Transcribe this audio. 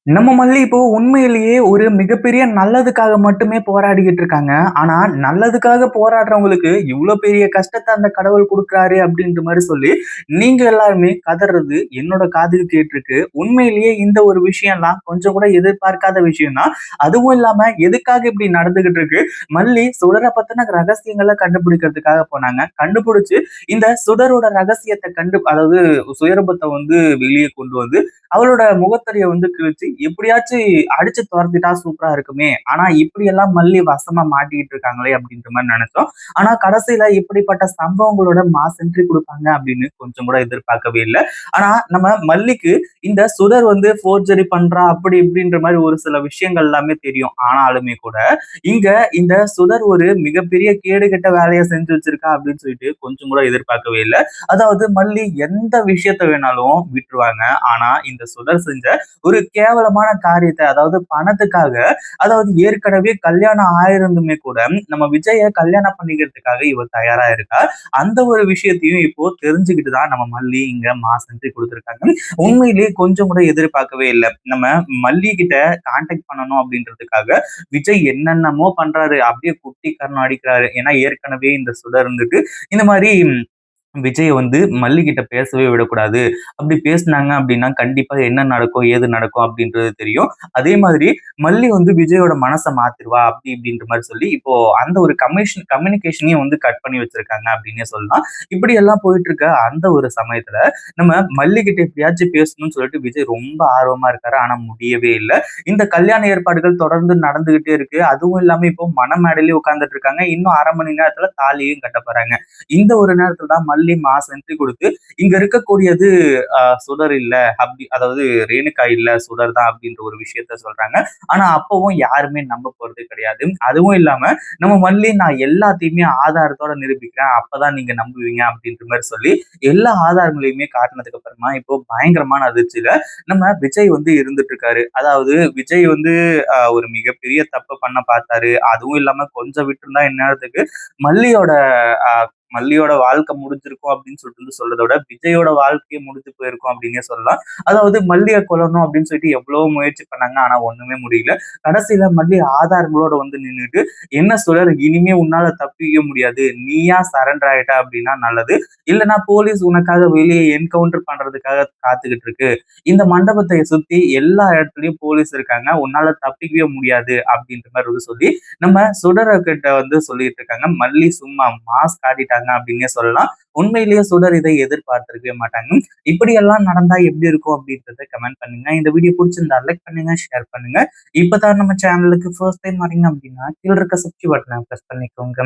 நம்ம மல்லி இப்போ உண்மையிலேயே ஒரு மிகப்பெரிய நல்லதுக்காக மட்டுமே போராடிக்கிட்டு இருக்காங்க. ஆனா, நல்லதுக்காக போராடுறவங்களுக்கு இவ்ளோ பெரிய கஷ்டத்த அந்த கடவுள் குடுக்குறாரு அப்படின்ற மாரி சொல்லி, நீங்க எல்லாருமே கதர்றது என்னோட காதில் கேட்டிருக்கு. உண்மையிலேயே இந்த ஒரு விஷயம்லாம் கொஞ்சம் கூட எதிர்பார்க்காத விஷயம் தான். அதுவும் இல்லாம எதுக்காக இப்படி நடந்துகிட்டு இருக்கு? மல்லி சுடர பத்தின ரகசியங்கள கண்டுபிடிக்கிறதுக்காக போனாங்க. கண்டுபிடிச்சு இந்த சுடரோட ரகசியத்த அதாவது சுயரூபத்த வந்து வெளிய கொண்டு வந்து அவளோட முகத்தறிய வந்து கிழிச்சு எப்படியாச்சும் அடிச்சு துரத்திட்டா சூப்பரா இருக்குமே. ஆனா இப்படியெல்லாம் மல்லி வசமா மாட்டிக்கிட்டு இருக்காங்களே அப்படின்ற மாரி நெனைச்சோம். ஆனா கடைசியில இப்படிப்பட்ட சம்பவங்களோட மாஸ் என்ட்ரி குடுப்பாங்க அப்படின்னு கொஞ்சம் கூட எதிர்பார்க்கவே இல்ல. ஆனா நம்ம மல்லிக்கு இந்த சுடர் வந்து ஃபோர்ஜரி பண்றா அப்படி இப்படின்ற மாரி ஒரு சில விஷயங்கள் எல்லாமே தெரியும். ஆனாலுமே கூட இங்க இந்த சுடர் ஒரு மிகப்பெரிய கேடுகெட்ட வேலைய செஞ்சு வச்சிருக்கா அப்படின்னு சொல்லிட்டு கொஞ்சம் கூட எதிர்பார்க்கவே இல்ல. அதாவது மல்லி எந்த விஷயத்த வேணாலும் விட்டுருவாங்க. ஆனா இந்த சுடர் செஞ்ச ஒரு கேவலமான காரியத்த அதாவது பணத்துக்காக அதாவது ஏற்கனவே கல்யாணம் ஆயிருந்துமே கூட நம்ம விஜய கல்யாணம் பண்ணிக்கிறதுக்காக இவ தயாரா இருக்கா. அந்த ஒரு விஷயத்தையும் இப்போ தெரிஞ்சுக்கிட்டு தான் நம்ம மல்லி இங்க மாஸ் என்ட்ரி குடுத்திருக்காங்க. உண்மையிலேயே கொஞ்சம் கூட எதிர்பார்க்கவே இல்ல. நம்ம மல்லி கிட்ட கான்டாக்ட் பண்ணணும் அப்படின்றதுக்காக விஜய் என்னென்னமோ பண்றாரு. அப்படியே குட்டி கர்ணம் அடிக்கிறாரு. ஏன்னா ஏற்கனவே இந்த சுடர் இருந்துட்டு இந்த மாரி விஜய வந்து மல்லி கிட்ட பேசவே விடக்கூடாது. அப்படி பேசுனாங்க அப்படின்னா, கண்டிப்பா என்ன நடக்கும், ஏது நடக்கும் அப்படின்றது தெரியும். அதே மாதிரி மல்லி வந்து விஜயோட மனச மாத்திருவா, அப்படி இப்படின்ற மாரி சொல்லி, இப்போ அந்த ஒரு கம்யூனிகேஷனையும் வந்து கட் பண்ணி வச்சிருக்காங்க அப்படின்னே சொல்லலாம். இப்படி எல்லாம் போயிட்டு இருக்க அந்த ஒரு சமயத்துல, நம்ம மல்லி கிட்ட எப்படியாச்சும் பேசணும்னு சொல்லிட்டு விஜய் ரொம்ப ஆர்வமா இருக்காரு. ஆனா முடியவே இல்ல. இந்த கல்யாண ஏற்பாடுகள் தொடர்ந்து நடந்துகிட்டே இருக்கு. அதுவும் இல்லாம இப்போ மணமேடையிலயே உட்கார்ந்துட்டு இருக்காங்க. இன்னும் 1/2 மணி நேரத்துல தாலியும் கட்டப் போறாங்க. இந்த ஒரு நேரத்துல தான் மல்லி மாஸ் என்ட்ரி குடுத்து, இங்க இருக்கக்கூடியது சுடர் இல்ல அதாவது ரேணுகா இல்ல சுடர் தான் அப்படின்ற ஒரு விஷயத்த சொல்றாங்க. ஆனா அப்பவும் யாருமே நம்ப போறது கிடையாது. அதுவும் இல்லாம நம்ம மல்லி நான் எல்லாத்தையுமே ஆதாரத்தோட நிரூபிக்கிறேன். அப்பதான் நீங்க நம்புவீங்க அப்படின்ற மாரி சொல்லி, எல்லா ஆதாரங்களையுமே காட்டுனதுக்கு அப்புறமா இப்போ பயங்கரமான அதிர்ச்சியில நம்ம விஜய் வந்து இருந்துட்டு இருக்காரு. அதாவது விஜய் வந்து ஒரு மிகப்பெரிய தப்ப பண்ண பார்த்தாரு. அதுவும் இல்லாம கொஞ்சம் விட்டிருந்தா இந்நேரத்துக்கு மல்லியோட அ மல்லியோட வாழ்க்கை முடிஞ்சிருக்கும் அப்படின்னு சொல்லிட்டு வந்து சொல்றத விட, விஜயோட வாழ்க்கையே முடிஞ்சு போயிருக்கும் அப்படின்னே சொல்லலாம். அதாவது மல்லிய கொல்லணும் அப்படின்னு சொல்லிட்டு எவ்வளவோ முயற்சி பண்ணாங்க. ஆனா ஒண்ணுமே முடியல. கடைசியில மல்லி ஆதாரங்களோட வந்து நின்னுட்டு, "என்ன சுடர் இனிமே உன்னால தப்பிக்க முடியாது. நீயா சரண்டர் ஆயிட்ட அப்படின்னா நல்லது. இல்லன்னா போலீஸ் உனக்காக வெளிய என்கவுண்டர் பண்றதுக்காக காத்துக்கிட்டு இருக்கு. இந்த மண்டபத்தை சுத்தி எல்லா இடத்துலயும் போலீஸ் இருக்காங்க. உன்னால தப்பிக்கவே முடியாது." அப்படின்ற மாரி வந்து சொல்லி, நம்ம சுடர் கிட்ட வந்து சொல்லிட்டு இருக்காங்க. மல்லி சும்மா மாஸ் காட்டிட்டாங்க அப்படின்னே சொல்லலாம். உண்மையிலேயே சுடர் இதை எதிர்பார்த்திருக்கவே மாட்டாங்க. இப்படியெல்லாம் நடந்தா எப்படி இருக்கும் அப்படின்றத கமெண்ட் பண்ணுங்க. இந்த வீடியோ புடிச்சிருந்தா லைக் பண்ணுங்க, ஷேர் பண்ணுங்க. இப்பதான் நம்ம சேனலுக்கு ஃபர்ஸ்ட் டைம் வரீங்க அப்படின்னா, கீழ இருக்க சப்ஸ்கிரைப் பட்டன பிரஸ் பண்ணிக்கோங்க.